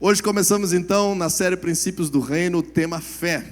Hoje começamos então na série Princípios do Reino, o tema fé.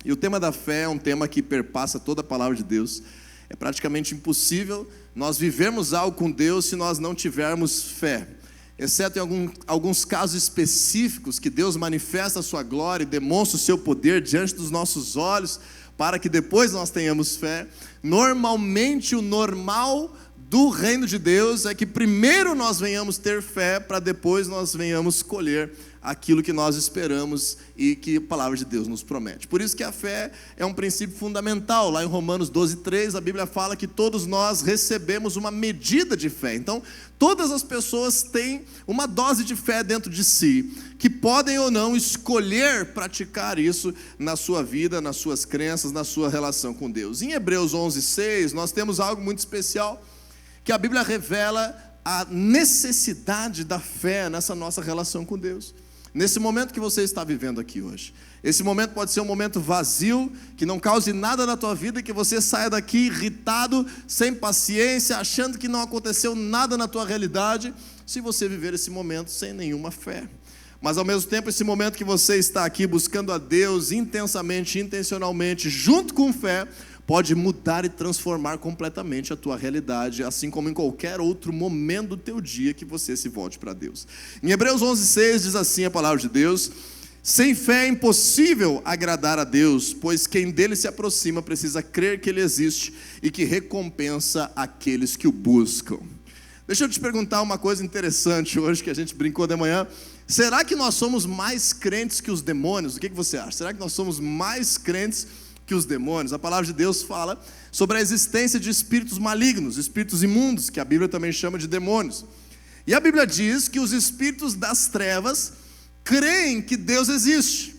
E o tema da fé é um tema que perpassa toda a palavra de Deus. É praticamente impossível nós vivermos algo com Deus se nós não tivermos fé. Exceto em alguns casos específicos que Deus manifesta a sua glória e demonstra o seu poder diante dos nossos olhos, para que depois nós tenhamos fé. Normalmente o normal do reino de Deus é que primeiro nós venhamos ter fé, para depois nós venhamos colher aquilo que nós esperamos e que a palavra de Deus nos promete. Por isso que a fé é um princípio fundamental. Lá em Romanos 12:3, a Bíblia fala que todos nós recebemos uma medida de fé. Então, todas as pessoas têm uma dose de fé dentro de si, que podem ou não escolher praticar isso na sua vida, nas suas crenças, na sua relação com Deus. Em Hebreus 11:6, nós temos algo muito especial, que a Bíblia revela a necessidade da fé nessa nossa relação com Deus. Nesse momento que você está vivendo aqui hoje, esse momento pode ser um momento vazio, que não cause nada na tua vida, que você saia daqui irritado, sem paciência, achando que não aconteceu nada na tua realidade, se você viver esse momento sem nenhuma fé. Mas ao mesmo tempo, esse momento que você está aqui buscando a Deus intensamente, intencionalmente, junto com fé, pode mudar e transformar completamente a tua realidade, assim como em qualquer outro momento do teu dia que você se volte para Deus. Em Hebreus 11:6 diz assim a palavra de Deus: sem fé é impossível agradar a Deus, pois quem dele se aproxima precisa crer que ele existe e que recompensa aqueles que o buscam. Deixa eu te perguntar uma coisa interessante hoje, que a gente brincou de manhã. Será que nós somos mais crentes que os demônios? O que você acha? Será que nós somos mais crentes que os demônios? A palavra de Deus fala sobre a existência de espíritos malignos, espíritos imundos, que a Bíblia também chama de demônios. E a Bíblia diz que os espíritos das trevas creem que Deus existe.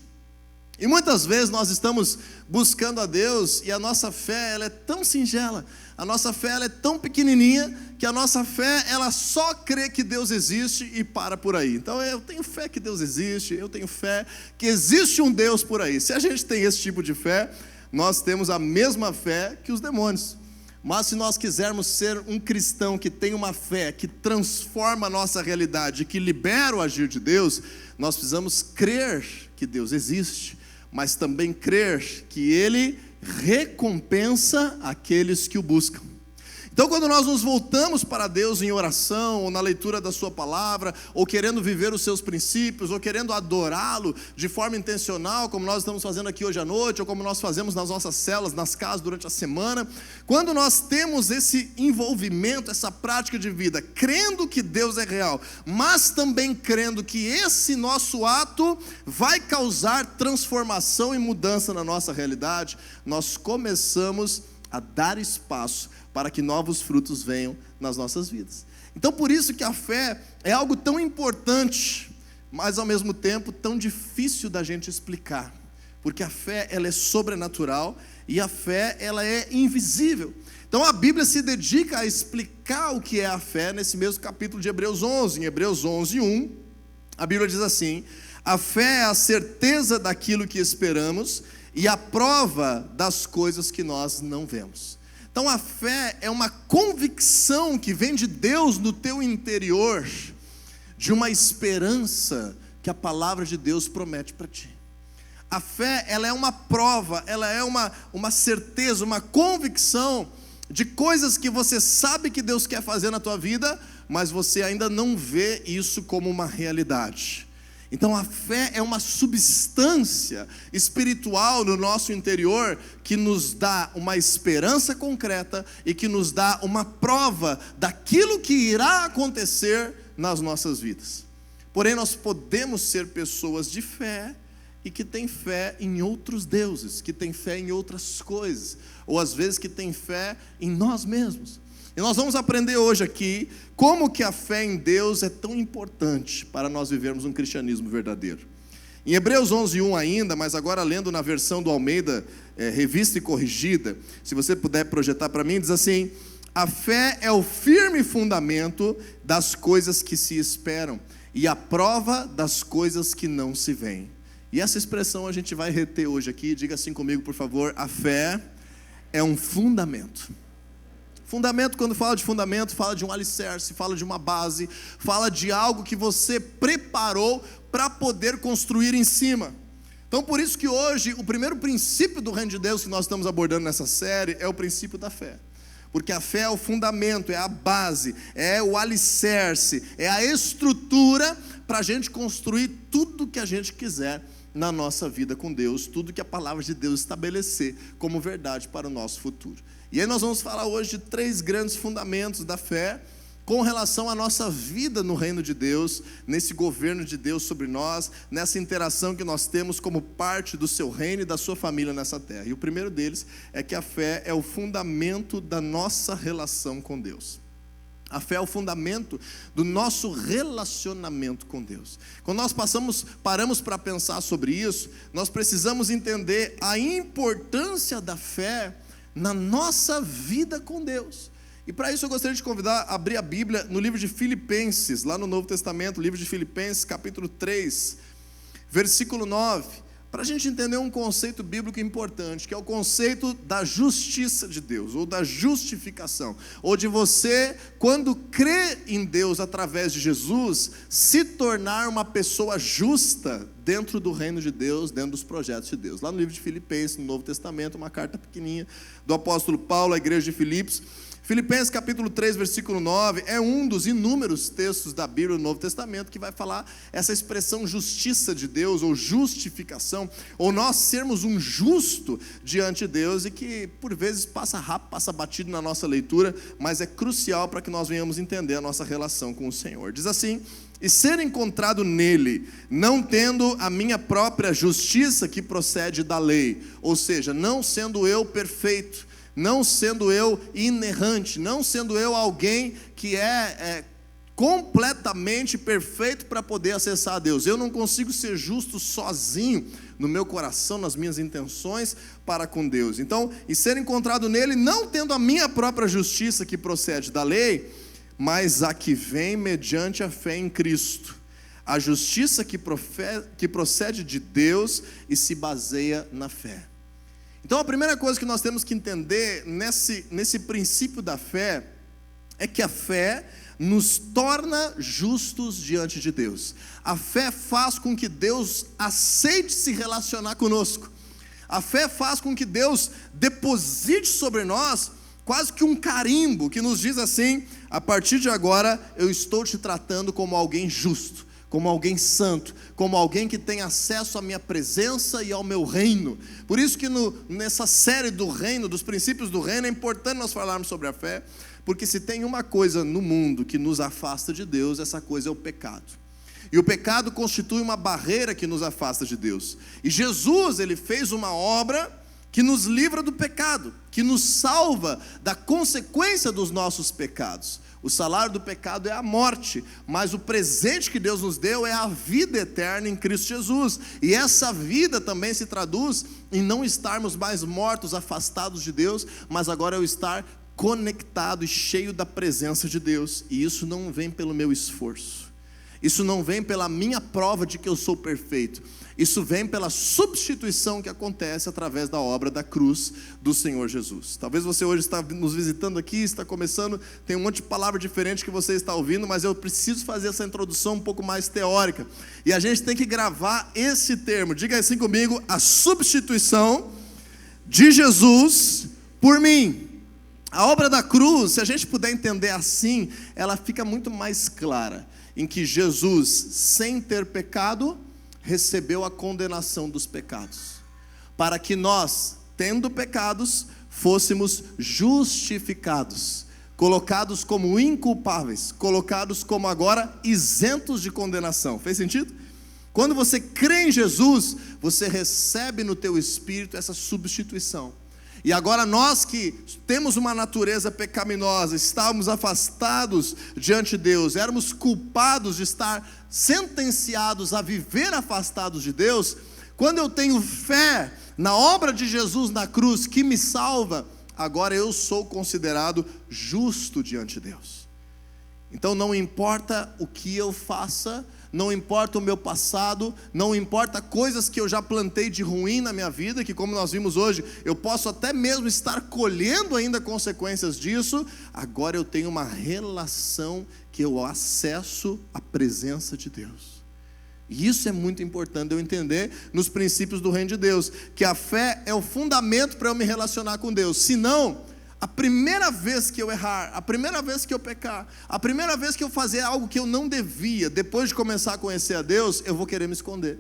E muitas vezes nós estamos buscando a Deus e a nossa fé ela é tão singela, a nossa fé ela é tão pequenininha, que a nossa fé ela só crê que Deus existe e para por aí. Então eu tenho fé que Deus existe, eu tenho fé que existe um Deus por aí. Se a gente tem esse tipo de fé, nós temos a mesma fé que os demônios. Mas se nós quisermos ser um cristão que tem uma fé que transforma a nossa realidade, que libera o agir de Deus, nós precisamos crer que Deus existe, mas também crer que Ele recompensa aqueles que o buscam. Então, quando nós nos voltamos para Deus em oração, ou na leitura da sua palavra, ou querendo viver os seus princípios, ou querendo adorá-lo de forma intencional, como nós estamos fazendo aqui hoje à noite, ou como nós fazemos nas nossas células, nas casas durante a semana, quando nós temos esse envolvimento, essa prática de vida, crendo que Deus é real, mas também crendo que esse nosso ato vai causar transformação e mudança na nossa realidade, nós começamos a dar espaço para que novos frutos venham nas nossas vidas. Então por isso que a fé é algo tão importante, mas ao mesmo tempo tão difícil da gente explicar, porque a fé ela é sobrenatural e a fé ela é invisível. Então a Bíblia se dedica a explicar o que é a fé nesse mesmo capítulo de Hebreus 11. Em Hebreus 11:1, a Bíblia diz assim: a fé é a certeza daquilo que esperamos e a prova das coisas que nós não vemos. Então a fé é uma convicção que vem de Deus no teu interior, de uma esperança que a palavra de Deus promete para ti. A fé ela é uma prova, ela é uma certeza, uma convicção de coisas que você sabe que Deus quer fazer na tua vida, mas você ainda não vê isso como uma realidade. Então a fé é uma substância espiritual no nosso interior que nos dá uma esperança concreta e que nos dá uma prova daquilo que irá acontecer nas nossas vidas. Porém nós podemos ser pessoas de fé e que têm fé em outros deuses, que têm fé em outras coisas, ou às vezes que têm fé em nós mesmos. E nós vamos aprender hoje aqui como que a fé em Deus é tão importante para nós vivermos um cristianismo verdadeiro. Em Hebreus 11:1 ainda, mas agora lendo na versão do Almeida, revista e corrigida, se você puder projetar para mim, diz assim: a fé é o firme fundamento das coisas que se esperam e a prova das coisas que não se veem. E essa expressão a gente vai reter hoje aqui, diga assim comigo por favor: a fé é um fundamento. Fundamento, quando fala de fundamento, fala de um alicerce, fala de uma base, fala de algo que você preparou para poder construir em cima. Então por isso que hoje o primeiro princípio do reino de Deus que nós estamos abordando nessa série é o princípio da fé. Porque a fé é o fundamento, é a base, é o alicerce, é a estrutura para a gente construir tudo que a gente quiser na nossa vida com Deus, tudo que a palavra de Deus estabelecer como verdade para o nosso futuro. E aí nós vamos falar hoje de 3 grandes fundamentos da fé com relação à nossa vida no reino de Deus, nesse governo de Deus sobre nós, nessa interação que nós temos como parte do seu reino e da sua família nessa terra. E o primeiro deles é que a fé é o fundamento da nossa relação com Deus. A fé é o fundamento do nosso relacionamento com Deus. Quando nós paramos para pensar sobre isso, nós precisamos entender a importância da fé na nossa vida com Deus. E para isso eu gostaria de convidar a abrir a Bíblia no livro de Filipenses, lá no Novo Testamento, livro de Filipenses, capítulo 3, versículo 9, para a gente entender um conceito bíblico importante, que é o conceito da justiça de Deus, ou da justificação, ou de você, quando crê em Deus através de Jesus, se tornar uma pessoa justa dentro do reino de Deus, dentro dos projetos de Deus. Lá no livro de Filipenses, no Novo Testamento, uma carta pequenininha do apóstolo Paulo à igreja de Filipos. Filipenses capítulo 3, versículo 9, é um dos inúmeros textos da Bíblia do Novo Testamento que vai falar essa expressão justiça de Deus, ou justificação, ou nós sermos um justo diante de Deus, e que por vezes passa rápido, passa batido na nossa leitura, mas é crucial para que nós venhamos entender a nossa relação com o Senhor. Diz assim: e ser encontrado nele, não tendo a minha própria justiça que procede da lei, ou seja, não sendo eu perfeito, não sendo eu inerrante, não sendo eu alguém que é completamente perfeito para poder acessar a Deus. Eu não consigo ser justo sozinho no meu coração, nas minhas intenções para com Deus. Então, e ser encontrado nele, não tendo a minha própria justiça que procede da lei, mas a que vem mediante a fé em Cristo, a justiça que procede de Deus e se baseia na fé. Então a primeira coisa que nós temos que entender nesse princípio da fé é que a fé nos torna justos diante de Deus. A fé faz com que Deus aceite se relacionar conosco. A fé faz com que Deus deposite sobre nós quase que um carimbo que nos diz assim: a partir de agora eu estou te tratando como alguém justo, como alguém santo, como alguém que tem acesso à minha presença e ao meu reino. Por isso que nessa série do reino, dos princípios do reino, é importante nós falarmos sobre a fé, porque se tem uma coisa no mundo que nos afasta de Deus, essa coisa é o pecado. E o pecado constitui uma barreira que nos afasta de Deus. E Jesus, ele fez uma obra que nos livra do pecado, que nos salva da consequência dos nossos pecados. O salário do pecado é a morte, mas o presente que Deus nos deu é a vida eterna em Cristo Jesus. E essa vida também se traduz em não estarmos mais mortos, afastados de Deus, mas agora eu estar conectado e cheio da presença de Deus. E isso não vem pelo meu esforço, isso não vem pela minha prova de que eu sou perfeito. Isso vem pela substituição que acontece através da obra da cruz do Senhor Jesus. Talvez você hoje está nos visitando aqui, está começando, tem um monte de palavra diferente que você está ouvindo, mas eu preciso fazer essa introdução um pouco mais teórica. E a gente tem que gravar esse termo, diga assim comigo: a substituição de Jesus por mim. A obra da cruz, se a gente puder entender assim, ela fica muito mais clara, em que Jesus, sem ter pecado, recebeu a condenação dos pecados, para que nós, tendo pecados, fôssemos justificados, colocados como inculpáveis, colocados como agora isentos de condenação. Fez sentido? Quando você crê em Jesus, você recebe no teu espírito essa substituição. E agora nós que temos uma natureza pecaminosa, estávamos afastados diante de Deus, éramos culpados de estar sentenciados a viver afastados de Deus. Quando eu tenho fé na obra de Jesus na cruz que me salva, agora eu sou considerado justo diante de Deus. Então não importa o que eu faça, não importa o meu passado, não importa coisas que eu já plantei de ruim na minha vida, que como nós vimos hoje, eu posso até mesmo estar colhendo ainda consequências disso. Agora eu tenho uma relação que eu acesso à presença de Deus. E isso é muito importante eu entender nos princípios do reino de Deus, que a fé é o fundamento para eu me relacionar com Deus. Senão, a primeira vez que eu errar, a primeira vez que eu pecar, a primeira vez que eu fazer algo que eu não devia, depois de começar a conhecer a Deus, eu vou querer me esconder.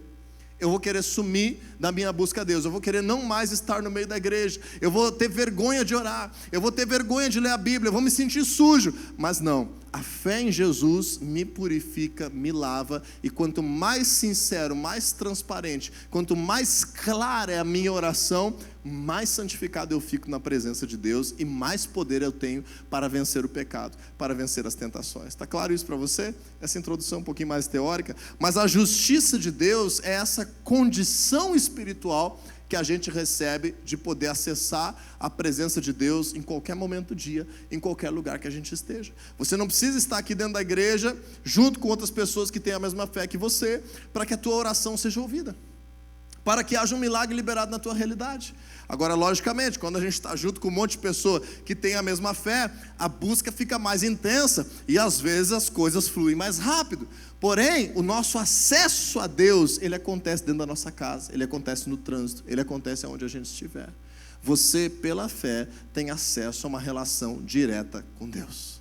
Eu vou querer sumir da minha busca a Deus. Eu vou querer não mais estar no meio da igreja. Eu vou ter vergonha de orar. Eu vou ter vergonha de ler a Bíblia. Eu vou me sentir sujo. Mas não, a fé em Jesus me purifica, me lava. E quanto mais sincero, mais transparente, quanto mais clara é a minha oração, mais santificado eu fico na presença de Deus e mais poder eu tenho para vencer o pecado, para vencer as tentações. Está claro isso para você? Essa introdução é um pouquinho mais teórica, mas a justiça de Deus é essa condição espiritual que a gente recebe de poder acessar a presença de Deus em qualquer momento do dia, em qualquer lugar que a gente esteja. Você não precisa estar aqui dentro da igreja, junto com outras pessoas que têm a mesma fé que você, para que a tua oração seja ouvida, para que haja um milagre liberado na tua realidade. Agora, logicamente, quando a gente está junto com um monte de pessoa que tem a mesma fé, a busca fica mais intensa e às vezes as coisas fluem mais rápido. Porém, o nosso acesso a Deus, ele acontece dentro da nossa casa, ele acontece no trânsito, ele acontece onde a gente estiver. Você, pela fé, tem acesso a uma relação direta com Deus.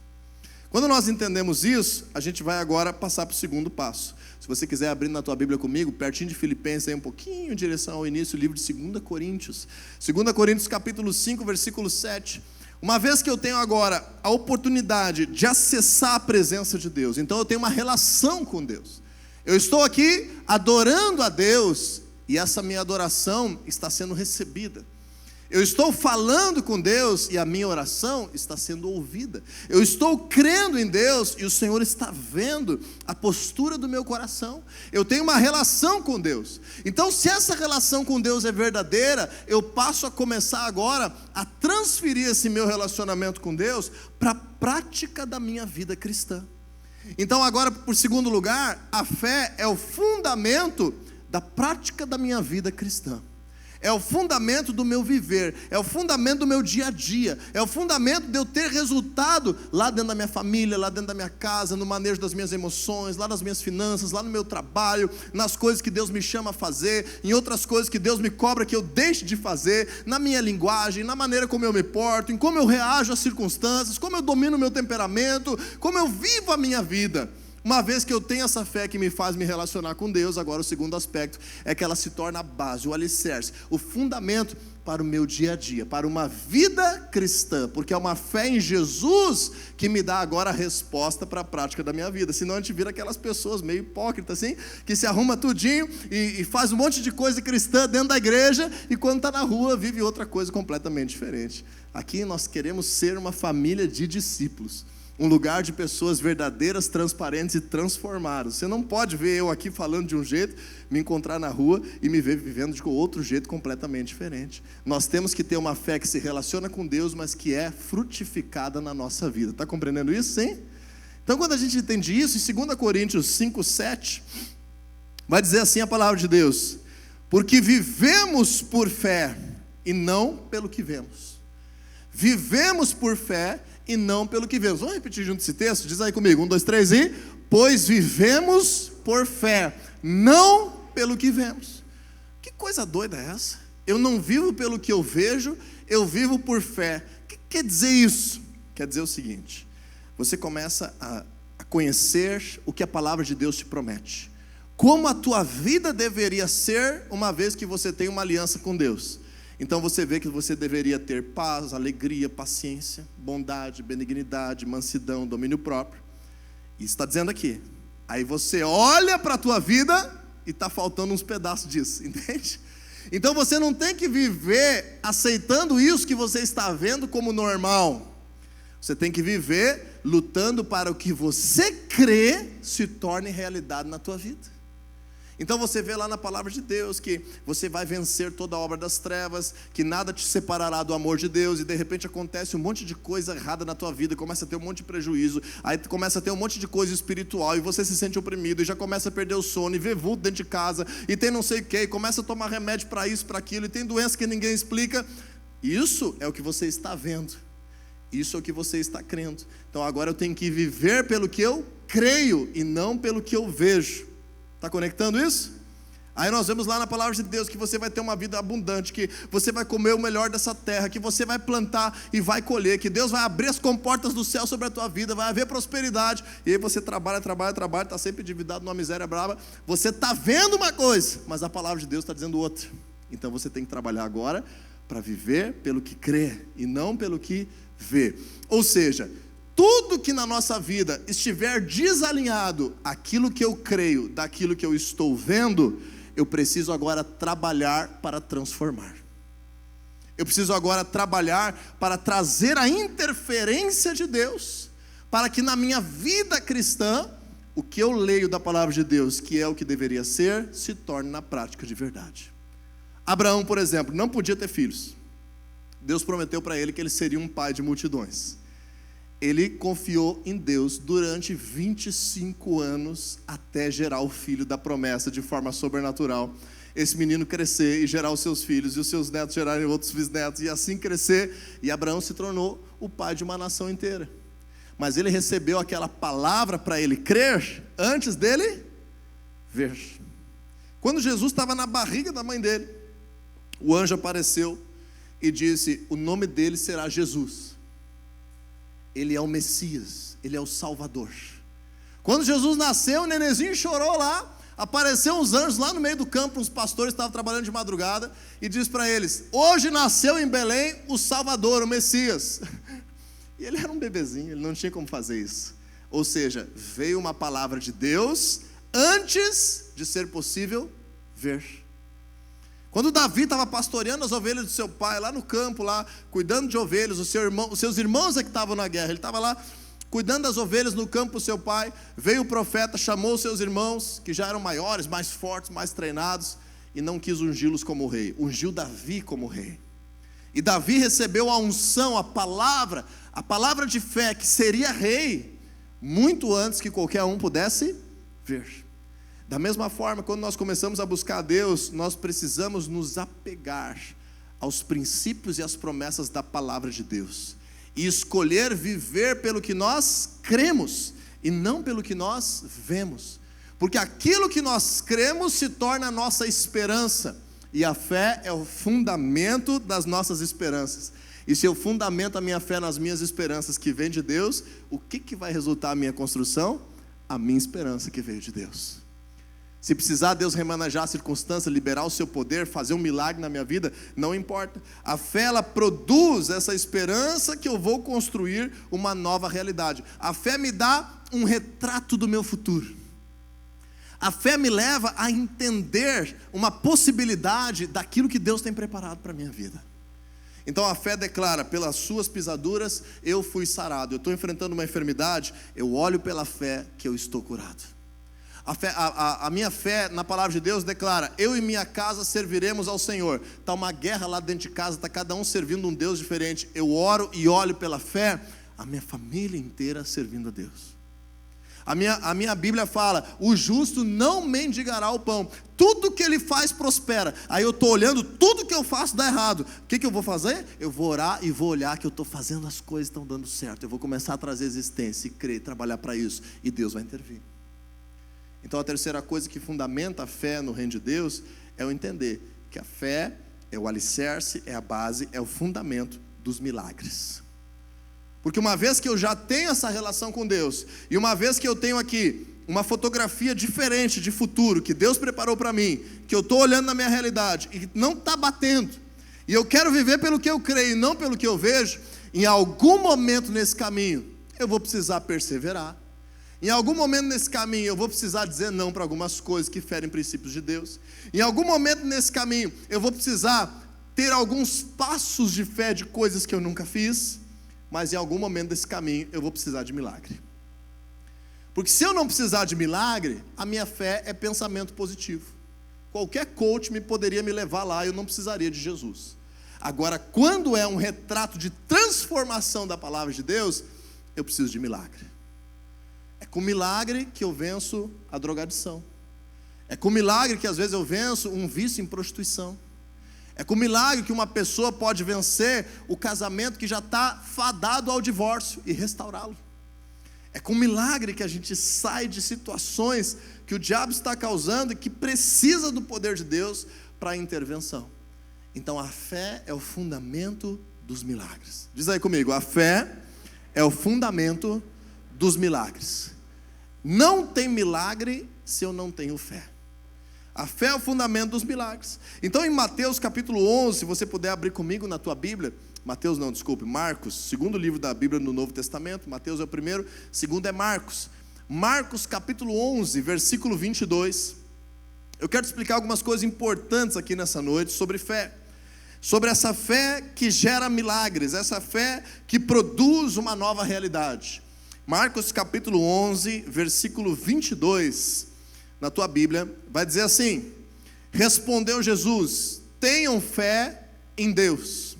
Quando nós entendemos isso, a gente vai agora passar para o segundo passo. Se você quiser abrir na tua Bíblia comigo, pertinho de Filipenses, aí um pouquinho em direção ao início, o livro de 2 Coríntios. 2 Coríntios capítulo 5, versículo 7. Uma vez que eu tenho agora a oportunidade de acessar a presença de Deus, então eu tenho uma relação com Deus. Eu estou aqui adorando a Deus e essa minha adoração está sendo recebida. Eu estou falando com Deus e a minha oração está sendo ouvida. Eu estou crendo em Deus e o Senhor está vendo a postura do meu coração. Eu tenho uma relação com Deus. Então, se essa relação com Deus é verdadeira, eu passo a começar agora a transferir esse meu relacionamento com Deus para a prática da minha vida cristã. Então, agora, por segundo lugar, a fé é o fundamento da prática da minha vida cristã. É o fundamento do meu viver, é o fundamento do meu dia a dia, é o fundamento de eu ter resultado lá dentro da minha família, lá dentro da minha casa, no manejo das minhas emoções, lá nas minhas finanças, lá no meu trabalho, nas coisas que Deus me chama a fazer, em outras coisas que Deus me cobra que eu deixe de fazer, na minha linguagem, na maneira como eu me porto, em como eu reajo às circunstâncias, como eu domino o meu temperamento, como eu vivo a minha vida. Uma vez que eu tenho essa fé que me faz me relacionar com Deus, agora o segundo aspecto é que ela se torna a base, o alicerce, o fundamento para o meu dia a dia, para uma vida cristã, porque é uma fé em Jesus que me dá agora a resposta para a prática da minha vida. Senão a gente vira aquelas pessoas meio hipócritas assim, que se arruma tudinho e faz um monte de coisa cristã dentro da igreja e quando está na rua vive outra coisa completamente diferente. Aqui nós queremos ser uma família de discípulos. Um lugar de pessoas verdadeiras, transparentes e transformadas. Você não pode ver eu aqui falando de um jeito, me encontrar na rua e me ver vivendo de outro jeito completamente diferente. Nós temos que ter uma fé que se relaciona com Deus, mas que é frutificada na nossa vida. Está compreendendo isso, sim? Então, quando a gente entende isso, em 2 Coríntios 5, 7, vai dizer assim a palavra de Deus: porque vivemos por fé e não pelo que vemos. Vivemos por fé e não pelo que vemos. Vamos repetir junto esse texto? Diz aí comigo, 1, 2, 3 e... Pois vivemos por fé, não pelo que vemos. Que coisa doida é essa? Eu não vivo pelo que eu vejo, eu vivo por fé. O que quer dizer isso? Quer dizer o seguinte: você começa a conhecer o que a palavra de Deus te promete. Como a tua vida deveria ser uma vez que você tem uma aliança com Deus. Então você vê que você deveria ter paz, alegria, paciência, bondade, benignidade, mansidão, domínio próprio. Isso está dizendo aqui. Aí você olha para a tua vida e está faltando uns pedaços disso, entende? Então você não tem que viver aceitando isso que você está vendo como normal. Você tem que viver lutando para o que você crê se torne realidade na tua vida. Então você vê lá na palavra de Deus que você vai vencer toda a obra das trevas, que nada te separará do amor de Deus, e de repente acontece um monte de coisa errada na tua vida, começa a ter um monte de prejuízo, aí começa a ter um monte de coisa espiritual, e você se sente oprimido, e já começa a perder o sono, e vê vulto dentro de casa, e tem não sei o que, e começa a tomar remédio para isso, para aquilo, e tem doença que ninguém explica. Isso é o que você está vendo, isso é o que você está crendo. Então agora eu tenho que viver pelo que eu creio, e não pelo que eu vejo. Está conectando isso? Aí nós vemos lá na palavra de Deus que você vai ter uma vida abundante, que você vai comer o melhor dessa terra, que você vai plantar e vai colher, que Deus vai abrir as comportas do céu sobre a tua vida, vai haver prosperidade, e aí você trabalha, está sempre endividado numa miséria brava. Você está vendo uma coisa, mas a palavra de Deus está dizendo outra. Então você tem que trabalhar agora para viver pelo que crê e não pelo que vê. Ou seja, tudo que na nossa vida estiver desalinhado, aquilo que eu creio daquilo que eu estou vendo, eu preciso agora trabalhar para transformar. Eu preciso agora trabalhar para trazer a interferência de Deus, para que na minha vida cristã, o que eu leio da palavra de Deus, que é o que deveria ser, se torne na prática de verdade. Abraão, por exemplo, não podia ter filhos. Deus prometeu para ele que ele seria um pai de multidões. Ele confiou em Deus durante 25 anos até gerar o filho da promessa de forma sobrenatural. Esse menino crescer e gerar os seus filhos, e os seus netos gerarem outros bisnetos, e assim crescer, e Abraão se tornou o pai de uma nação inteira. Mas ele recebeu aquela palavra para ele crer antes dele ver. Quando Jesus estava na barriga da mãe dele, o anjo apareceu e disse: o nome dele será Jesus. Ele é o Messias, ele é o Salvador. Quando Jesus nasceu, o nenenzinho chorou lá, apareceu uns anjos lá no meio do campo, uns pastores estavam trabalhando de madrugada, e disse para eles: hoje nasceu em Belém o Salvador, o Messias. E ele era um bebezinho, ele não tinha como fazer isso. Ou seja, veio uma palavra de Deus antes de ser possível ver. Quando Davi estava pastoreando as ovelhas do seu pai, lá no campo, lá, cuidando de ovelhas, os seus irmãos é que estavam na guerra, ele estava lá, cuidando das ovelhas no campo do seu pai, veio o profeta, chamou os seus irmãos, que já eram maiores, mais fortes, mais treinados, e não quis ungí-los como rei, ungiu Davi como rei. E Davi recebeu a unção, a palavra de fé, que seria rei, muito antes que qualquer um pudesse ver. Da mesma forma, quando nós começamos a buscar a Deus, nós precisamos nos apegar aos princípios e às promessas da palavra de Deus, e escolher viver pelo que nós cremos, e não pelo que nós vemos, porque aquilo que nós cremos se torna a nossa esperança, e a fé é o fundamento das nossas esperanças. E se eu fundamento a minha fé nas minhas esperanças que vêm de Deus, o que vai resultar a minha construção? A minha esperança que veio de Deus. Se precisar Deus remanejar a circunstância, liberar o seu poder, fazer um milagre na minha vida, não importa. A fé, ela produz essa esperança que eu vou construir uma nova realidade. A fé me dá um retrato do meu futuro. A fé me leva a entender uma possibilidade daquilo que Deus tem preparado para a minha vida. Então a fé declara: pelas suas pisaduras eu fui sarado. Eu estou enfrentando uma enfermidade, eu olho pela fé que eu estou curado. A minha fé na palavra de Deus declara: eu e minha casa serviremos ao Senhor. Está uma guerra lá dentro de casa, está cada um servindo um Deus diferente. Eu oro e olho pela fé, a minha família inteira servindo a Deus. A minha Bíblia fala: o justo não mendigará o pão, tudo que ele faz prospera. Aí eu estou olhando, tudo que eu faço dá errado. O que eu vou fazer? Eu vou orar e vou olhar que eu estou fazendo as coisas, estão dando certo. Eu vou começar a trazer existência e crer, trabalhar para isso, e Deus vai intervir. Então a terceira coisa que fundamenta a fé no reino de Deus é eu entender que a fé é o alicerce, é a base, é o fundamento dos milagres. Porque uma vez que eu já tenho essa relação com Deus, e uma vez que eu tenho aqui uma fotografia diferente de futuro que Deus preparou para mim, que eu estou olhando na minha realidade e não está batendo, e eu quero viver pelo que eu creio e não pelo que eu vejo, em algum momento nesse caminho eu vou precisar perseverar. Em algum momento nesse caminho eu vou precisar dizer não para algumas coisas que ferem princípios de Deus. Em algum momento nesse caminho eu vou precisar ter alguns passos de fé de coisas que eu nunca fiz. Mas em algum momento desse caminho eu vou precisar de milagre. Porque se eu não precisar de milagre, a minha fé é pensamento positivo. Qualquer coach poderia me levar lá e eu não precisaria de Jesus. Agora, quando é um retrato de transformação da palavra de Deus, eu preciso de milagre. É com milagre que eu venço a drogadição. É com milagre que às vezes eu venço um vício em prostituição. É com milagre que uma pessoa pode vencer o casamento que já está fadado ao divórcio e restaurá-lo. É com milagre que a gente sai de situações que o diabo está causando e que precisa do poder de Deus para a intervenção. Então a fé é o fundamento dos milagres. Diz aí comigo, a fé é o fundamento dos milagres. Não tem milagre se eu não tenho fé. A fé é o fundamento dos milagres. Então em Mateus capítulo 11, se você puder abrir comigo na tua Bíblia, Marcos, segundo livro da Bíblia no Novo Testamento. Mateus é o primeiro, segundo é Marcos. Marcos capítulo 11, versículo 22. Eu quero te explicar algumas coisas importantes aqui nessa noite sobre fé. Sobre essa fé que gera milagres, essa fé que produz uma nova realidade. Marcos capítulo 11, versículo 22, na tua Bíblia, vai dizer assim: respondeu Jesus, tenham fé em Deus.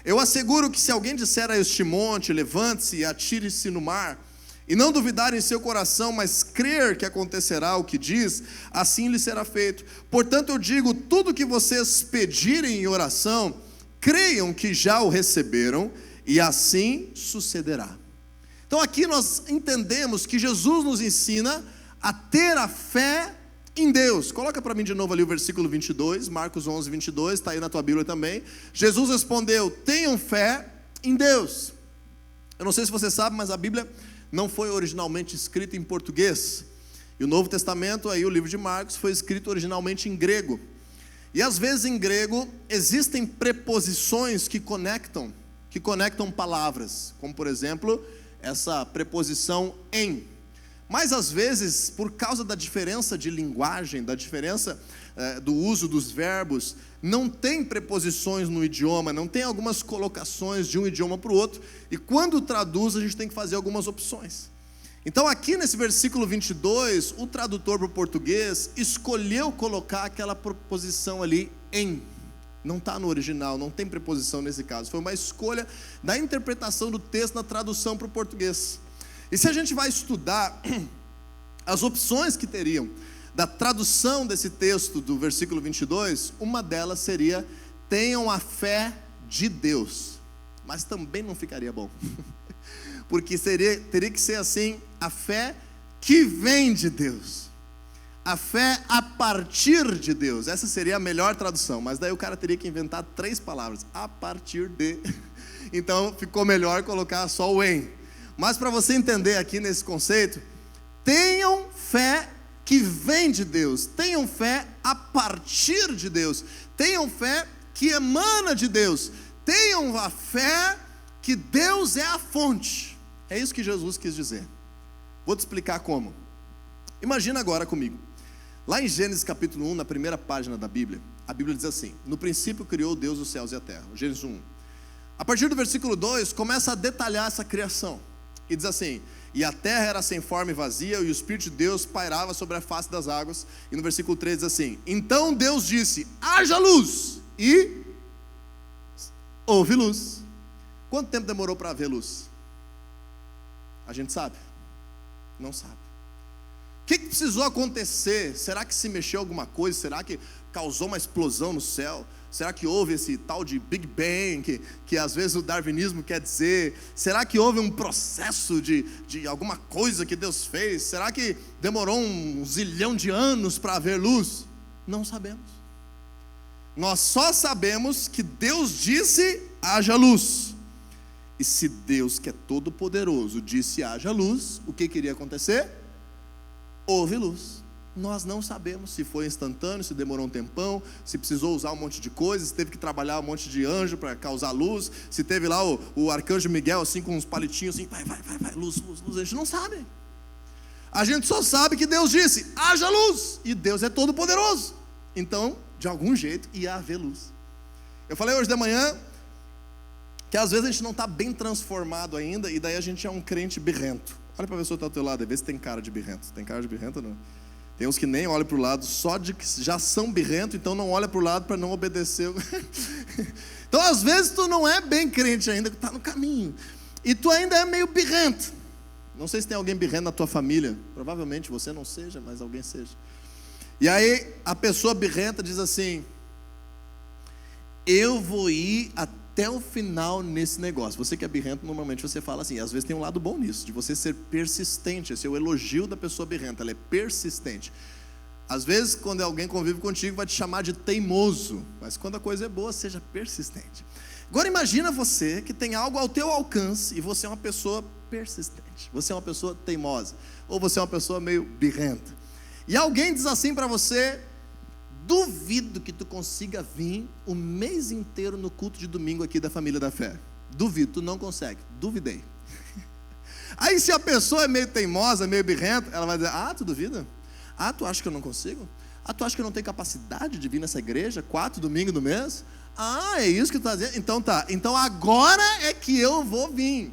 Eu asseguro que se alguém disser a este monte, levante-se e atire-se no mar, e não duvidar em seu coração, mas crer que acontecerá o que diz, assim lhe será feito. Portanto eu digo, tudo que vocês pedirem em oração, creiam que já o receberam, e assim sucederá. Então aqui nós entendemos que Jesus nos ensina a ter a fé em Deus. Coloca para mim de novo ali o versículo 22, Marcos 11, 22, está aí na tua Bíblia também. Jesus respondeu, tenham fé em Deus. Eu não sei se você sabe, mas a Bíblia não foi originalmente escrita em português. E o Novo Testamento, aí o livro de Marcos, foi escrito originalmente em grego. E às vezes em grego existem preposições que conectam palavras, como por exemplo, essa preposição em. Mas às vezes, por causa da diferença de linguagem, da diferença do uso dos verbos, não tem preposições no idioma, não tem algumas colocações de um idioma para o outro, e quando traduz a gente tem que fazer algumas opções. Então aqui nesse versículo 22, o tradutor para o português escolheu colocar aquela preposição ali em. Não está no original, não tem preposição nesse caso, foi uma escolha da interpretação do texto na tradução para o português. E se a gente vai estudar as opções que teriam da tradução desse texto do versículo 22, uma delas seria, tenham a fé de Deus. Mas também não ficaria bom, porque teria que ser assim, a fé que vem de Deus, a fé a partir de Deus. Essa seria a melhor tradução, mas daí o cara teria que inventar 3 palavras, a partir de. Então ficou melhor colocar só o em. Mas para você entender aqui nesse conceito, tenham fé que vem de Deus, tenham fé a partir de Deus, tenham fé que emana de Deus, tenham a fé que Deus é a fonte. É isso que Jesus quis dizer. Vou te explicar como. Imagina agora comigo, lá em Gênesis capítulo 1, na primeira página da Bíblia, a Bíblia diz assim: no princípio criou Deus os céus e a terra. Gênesis 1. A partir do versículo 2, começa a detalhar essa criação. E diz assim: e a terra era sem forma e vazia, e o Espírito de Deus pairava sobre a face das águas. E no versículo 3 diz assim: então Deus disse, haja luz, e houve luz. Quanto tempo demorou para haver luz? A gente sabe? Não sabe. O que precisou acontecer? Será que se mexeu alguma coisa? Será que causou uma explosão no céu? Será que houve esse tal de Big Bang, que às vezes o darwinismo quer dizer? Será que houve um processo de alguma coisa que Deus fez? Será que demorou 1 zilhão de anos para haver luz? Não sabemos. Nós só sabemos que Deus disse, haja luz. E se Deus, que é todo poderoso, disse haja luz, o que queria acontecer? Houve luz. Nós não sabemos se foi instantâneo, se demorou um tempão, se precisou usar um monte de coisas, se teve que trabalhar um monte de anjo para causar luz, se teve lá o arcanjo Miguel assim com uns palitinhos assim, vai, luz, a gente não sabe. A gente só sabe que Deus disse, haja luz, e Deus é todo poderoso. Então, de algum jeito, ia haver luz. Eu falei hoje de manhã que às vezes a gente não está bem transformado ainda, e daí a gente é um crente birrento. Olha para a pessoa que está ao teu lado e vê se tem cara de birrento. Tem cara de birrento ou não? Tem uns que nem olham para o lado, só de que já são birrentos, então não olha para o lado para não obedecer. Então às vezes tu não é bem crente ainda, tu está no caminho, e tu ainda é meio birrento. Não sei se tem alguém birrento na tua família, provavelmente você não seja, mas alguém seja. E aí a pessoa birrenta diz assim, eu vou ir até o final nesse negócio. Você que é birrento, normalmente você fala assim, às vezes tem um lado bom nisso, de você ser persistente. Esse é o elogio da pessoa birrenta, ela é persistente. Às vezes, quando alguém convive contigo, vai te chamar de teimoso, mas quando a coisa é boa, seja persistente. Agora imagina você que tem algo ao teu alcance e você é uma pessoa persistente, você é uma pessoa teimosa, ou você é uma pessoa meio birrenta. E alguém diz assim para você: duvido que tu consiga vir o mês inteiro no culto de domingo aqui da Família da Fé. Duvido, tu não consegue. Duvidei. Aí se a pessoa é meio teimosa, meio birrenta, ela vai dizer: ah, tu duvida? Ah, tu acha que eu não consigo? Ah, tu acha que eu não tenho capacidade de vir nessa igreja 4 domingos do mês? Ah, é isso que tu está dizendo? Então tá, então agora é que eu vou vir.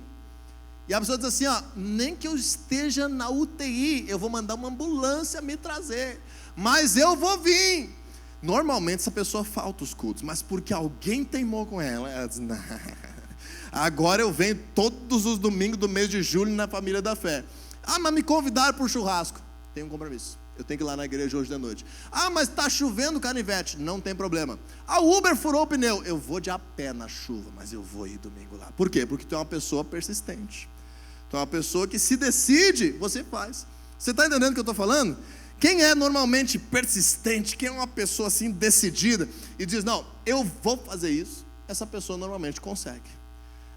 E a pessoa diz assim, ó, nem que eu esteja na UTI, eu vou mandar uma ambulância me trazer, mas eu vou vir. Normalmente essa pessoa falta os cultos, mas porque alguém teimou com ela diz, não, agora eu venho todos os domingos do mês de julho na Família da Fé. Ah, mas me convidaram para o churrasco. Tem um compromisso, eu tenho que ir lá na igreja hoje de noite. Ah, mas está chovendo canivete. Não tem problema. A Uber furou o pneu. Eu vou de a pé na chuva, mas eu vou ir domingo lá. Por quê? Porque tu é uma pessoa persistente. Tu é uma pessoa que se decide, você faz. Você está entendendo o que eu estou falando? Quem é normalmente persistente, quem é uma pessoa assim decidida e diz, não, eu vou fazer isso, essa pessoa normalmente consegue.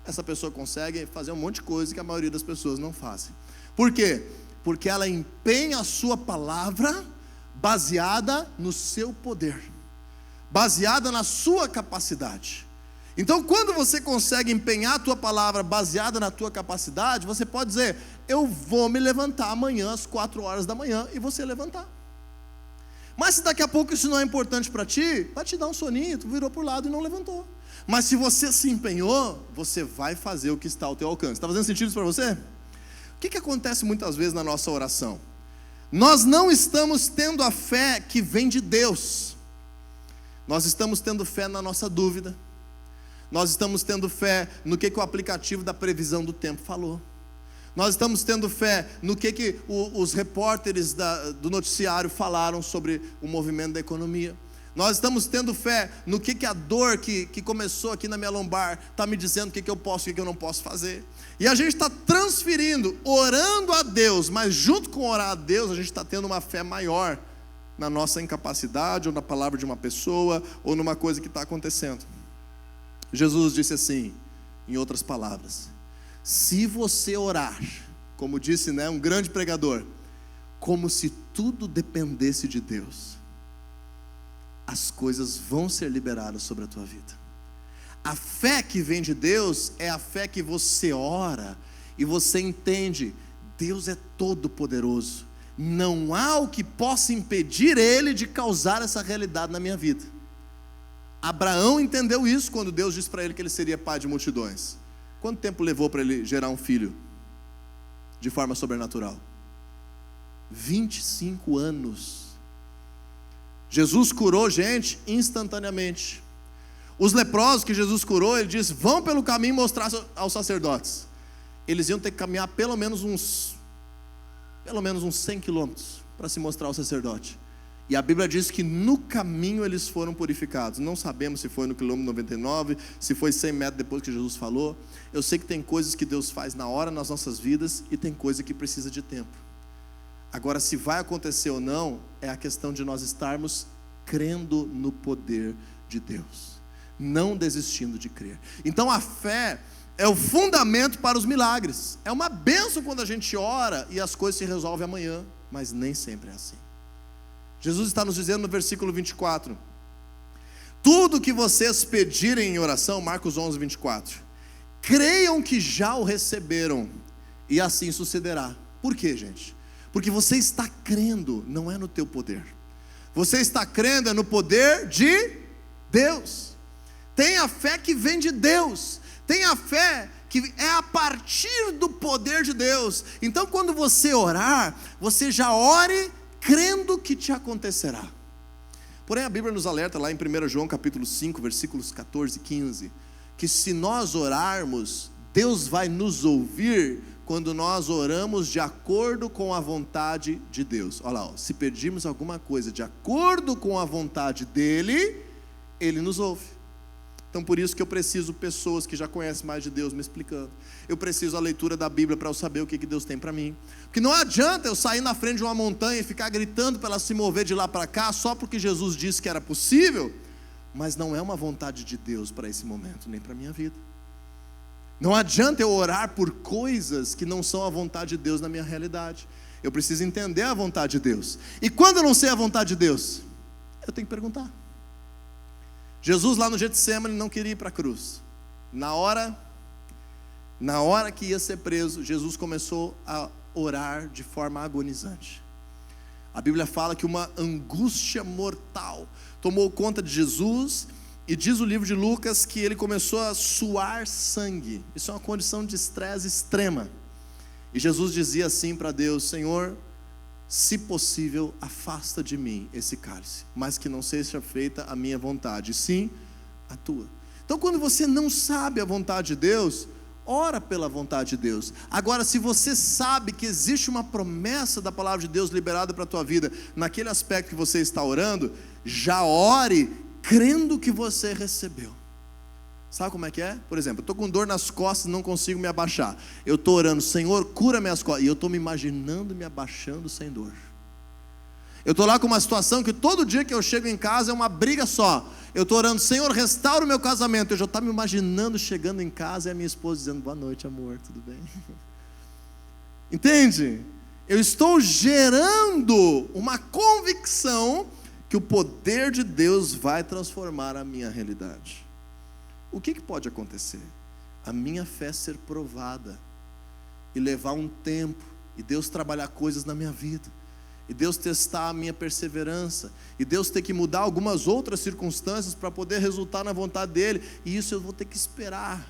Essa pessoa consegue fazer um monte de coisa que a maioria das pessoas não fazem. Por quê? Porque ela empenha a sua palavra baseada no seu poder, baseada na sua capacidade. Então, quando você consegue empenhar a tua palavra baseada na tua capacidade, você pode dizer, eu vou me levantar amanhã às 4 horas da manhã, e você levantar. Mas se daqui a pouco isso não é importante para ti, vai te dar um soninho, tu virou para o lado e não levantou. Mas se você se empenhou, você vai fazer o que está ao teu alcance. Está fazendo sentido isso para você? O que acontece muitas vezes na nossa oração? Nós não estamos tendo a fé que vem de Deus. Nós estamos tendo fé na nossa dúvida. Nós estamos tendo fé no que o aplicativo da previsão do tempo falou. Nós estamos tendo fé no que os repórteres do noticiário falaram sobre o movimento da economia. Nós estamos tendo fé no que a dor que começou aqui na minha lombar está me dizendo o que eu posso e o que eu não posso fazer. E a gente está transferindo, orando a Deus, mas junto com orar a Deus, a gente está tendo uma fé maior na nossa incapacidade, ou na palavra de uma pessoa, ou numa coisa que está acontecendo. Jesus disse assim, em outras palavras, se você orar, como disse, um grande pregador, como se tudo dependesse de Deus, as coisas vão ser liberadas sobre a tua vida. A fé que vem de Deus é a fé que você ora e você entende, Deus é todo poderoso, não há o que possa impedir Ele de causar essa realidade na minha vida. Abraão entendeu isso quando Deus disse para ele que ele seria pai de multidões. Quanto tempo levou para ele gerar um filho de forma sobrenatural? 25 anos. Jesus curou gente instantaneamente. Os leprosos que Jesus curou, ele disse, vão pelo caminho mostrar aos sacerdotes. Eles iam ter que caminhar pelo menos uns 100 quilômetros para se mostrar ao sacerdote. E a Bíblia diz que no caminho eles foram purificados. Não sabemos se foi no quilômetro 99, se foi 100 metros depois que Jesus falou. Eu sei que tem coisas que Deus faz na hora nas nossas vidas e tem coisa que precisa de tempo. Agora, se vai acontecer ou não, é a questão de nós estarmos crendo no poder de Deus, não desistindo de crer. Então a fé é o fundamento para os milagres. É uma bênção quando a gente ora e as coisas se resolvem amanhã, mas nem sempre é assim. Jesus está nos dizendo no versículo 24, tudo que vocês pedirem em oração, Marcos 11, 24, creiam que já o receberam, e assim sucederá. Por quê, gente? Porque você está crendo, não é no teu poder. Você está crendo é no poder de Deus. Tem a fé que vem de Deus. Tem a fé que é a partir do poder de Deus. Então quando você orar, você já ore crendo que te acontecerá. Porém a Bíblia nos alerta lá em 1 João capítulo 5, versículos 14 e 15, que se nós orarmos, Deus vai nos ouvir quando nós oramos de acordo com a vontade de Deus. Olha lá, se pedirmos alguma coisa de acordo com a vontade dEle, Ele nos ouve. Então por isso que eu preciso pessoas que já conhecem mais de Deus me explicando. Eu preciso a leitura da Bíblia para eu saber o que Deus tem para mim. Porque não adianta eu sair na frente de uma montanha e ficar gritando para ela se mover de lá para cá, só porque Jesus disse que era possível, mas não é uma vontade de Deus para esse momento, nem para a minha vida. Não adianta eu orar por coisas que não são a vontade de Deus na minha realidade. Eu preciso entender a vontade de Deus. E quando eu não sei a vontade de Deus, eu tenho que perguntar. Jesus lá no Getsemane não queria ir para a cruz. Na hora que ia ser preso, Jesus começou a orar de forma agonizante. A Bíblia fala que uma angústia mortal tomou conta de Jesus, e diz o livro de Lucas que ele começou a suar sangue. Isso é uma condição de estresse extrema. E Jesus dizia assim para Deus: Senhor, se possível, afasta de mim esse cálice, mas que não seja feita a minha vontade, sim a tua. Então quando você não sabe a vontade de Deus, ora pela vontade de Deus. Agora, se você sabe que existe uma promessa da palavra de Deus liberada para a tua vida, naquele aspecto que você está orando, já ore crendo que você recebeu. Sabe como é que é? Por exemplo, eu estou com dor nas costas e não consigo me abaixar. Eu estou orando: Senhor, cura minhas costas. E eu estou me imaginando me abaixando sem dor. Eu estou lá com uma situação que todo dia que eu chego em casa é uma briga só. Eu estou orando: Senhor, restaura o meu casamento. Eu já estou me imaginando chegando em casa e a minha esposa dizendo: boa noite, amor, tudo bem? Entende? Eu estou gerando uma convicção que o poder de Deus vai transformar a minha realidade. O que pode acontecer? A minha fé ser provada, e levar um tempo, e Deus trabalhar coisas na minha vida, e Deus testar a minha perseverança, e Deus ter que mudar algumas outras circunstâncias para poder resultar na vontade dEle, e isso eu vou ter que esperar.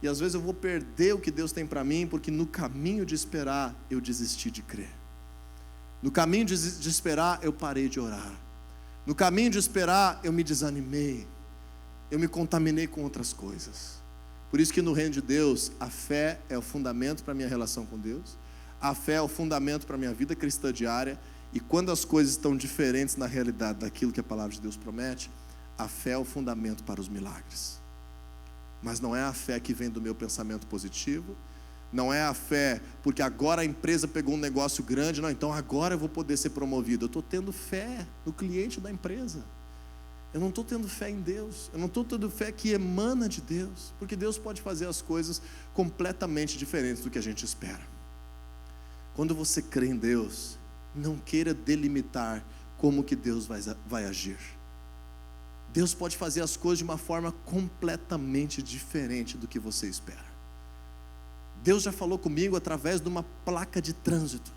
E às vezes eu vou perder o que Deus tem para mim, porque no caminho de esperar eu desisti de crer. No caminho de esperar eu parei de orar. No caminho de esperar eu me desanimei. Eu me contaminei com outras coisas. Por isso que no reino de Deus, a fé é o fundamento para a minha relação com Deus. A fé é o fundamento para a minha vida cristã diária. E quando as coisas estão diferentes na realidade daquilo que a palavra de Deus promete, a fé é o fundamento para os milagres. Mas não é a fé que vem do meu pensamento positivo. Não é a fé porque agora a empresa pegou um negócio grande. Não, então agora eu vou poder ser promovido. Eu estou tendo fé no cliente da empresa. Eu não estou tendo fé em Deus. Eu não estou tendo fé que emana de Deus. Porque Deus pode fazer as coisas completamente diferentes do que a gente espera. Quando você crê em Deus, não queira delimitar como que Deus vai agir. Deus pode fazer as coisas de uma forma completamente diferente do que você espera. Deus já falou comigo através de uma placa de trânsito.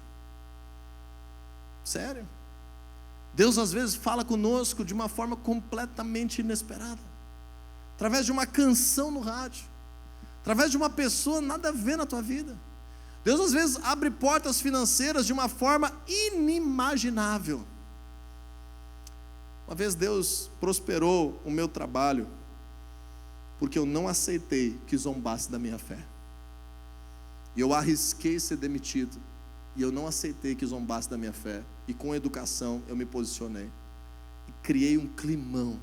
Sério? Deus às vezes fala conosco de uma forma completamente inesperada. Através de uma canção no rádio. Através de uma pessoa nada a ver na tua vida. Deus às vezes abre portas financeiras de uma forma inimaginável. Uma vez Deus prosperou o meu trabalho, porque eu não aceitei que zombasse da minha fé. E eu arrisquei ser demitido, e eu não aceitei que zombasse da minha fé. E com educação eu me posicionei. E criei um climão.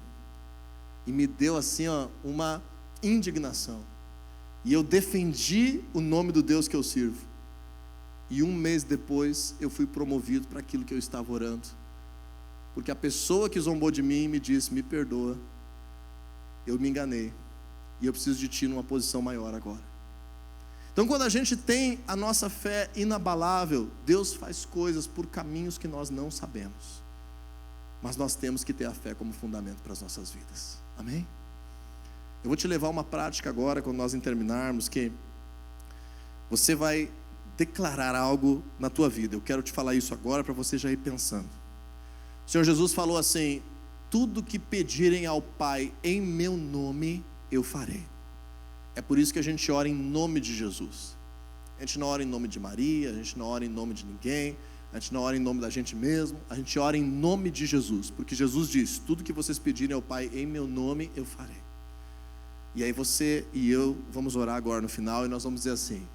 E me deu assim uma indignação. E eu defendi o nome do Deus que eu sirvo. E um mês depois eu fui promovido para aquilo que eu estava orando. Porque a pessoa que zombou de mim me disse: me perdoa, eu me enganei, e eu preciso de ti numa posição maior agora. Então quando a gente tem a nossa fé inabalável, Deus faz coisas por caminhos que nós não sabemos. Mas nós temos que ter a fé como fundamento para as nossas vidas. Amém? Eu vou te levar a uma prática agora, quando nós terminarmos, que você vai declarar algo na tua vida. Eu quero te falar isso agora para você já ir pensando. O Senhor Jesus falou assim: tudo que pedirem ao Pai em meu nome, eu farei. É por isso que a gente ora em nome de Jesus. A gente não ora em nome de Maria, a gente não ora em nome de ninguém, a gente não ora em nome da gente mesmo, a gente ora em nome de Jesus. Porque Jesus disse: tudo que vocês pedirem ao Pai em meu nome, eu farei. E aí você e eu vamos orar agora no final, e nós vamos dizer assim: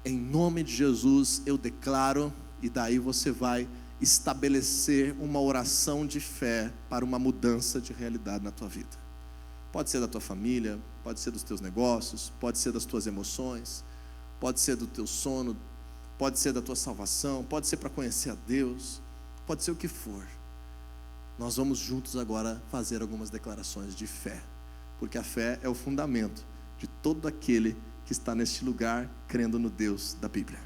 em nome de Jesus eu declaro, e daí você vai estabelecer uma oração de fé para uma mudança de realidade na tua vida. Pode ser da tua família, pode ser dos teus negócios, pode ser das tuas emoções, pode ser do teu sono, pode ser da tua salvação, pode ser para conhecer a Deus, pode ser o que for. Nós vamos juntos agora fazer algumas declarações de fé, porque a fé é o fundamento de todo aquele que está neste lugar crendo no Deus da Bíblia.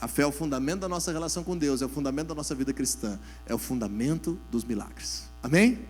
A fé é o fundamento da nossa relação com Deus, é o fundamento da nossa vida cristã, é o fundamento dos milagres. Amém?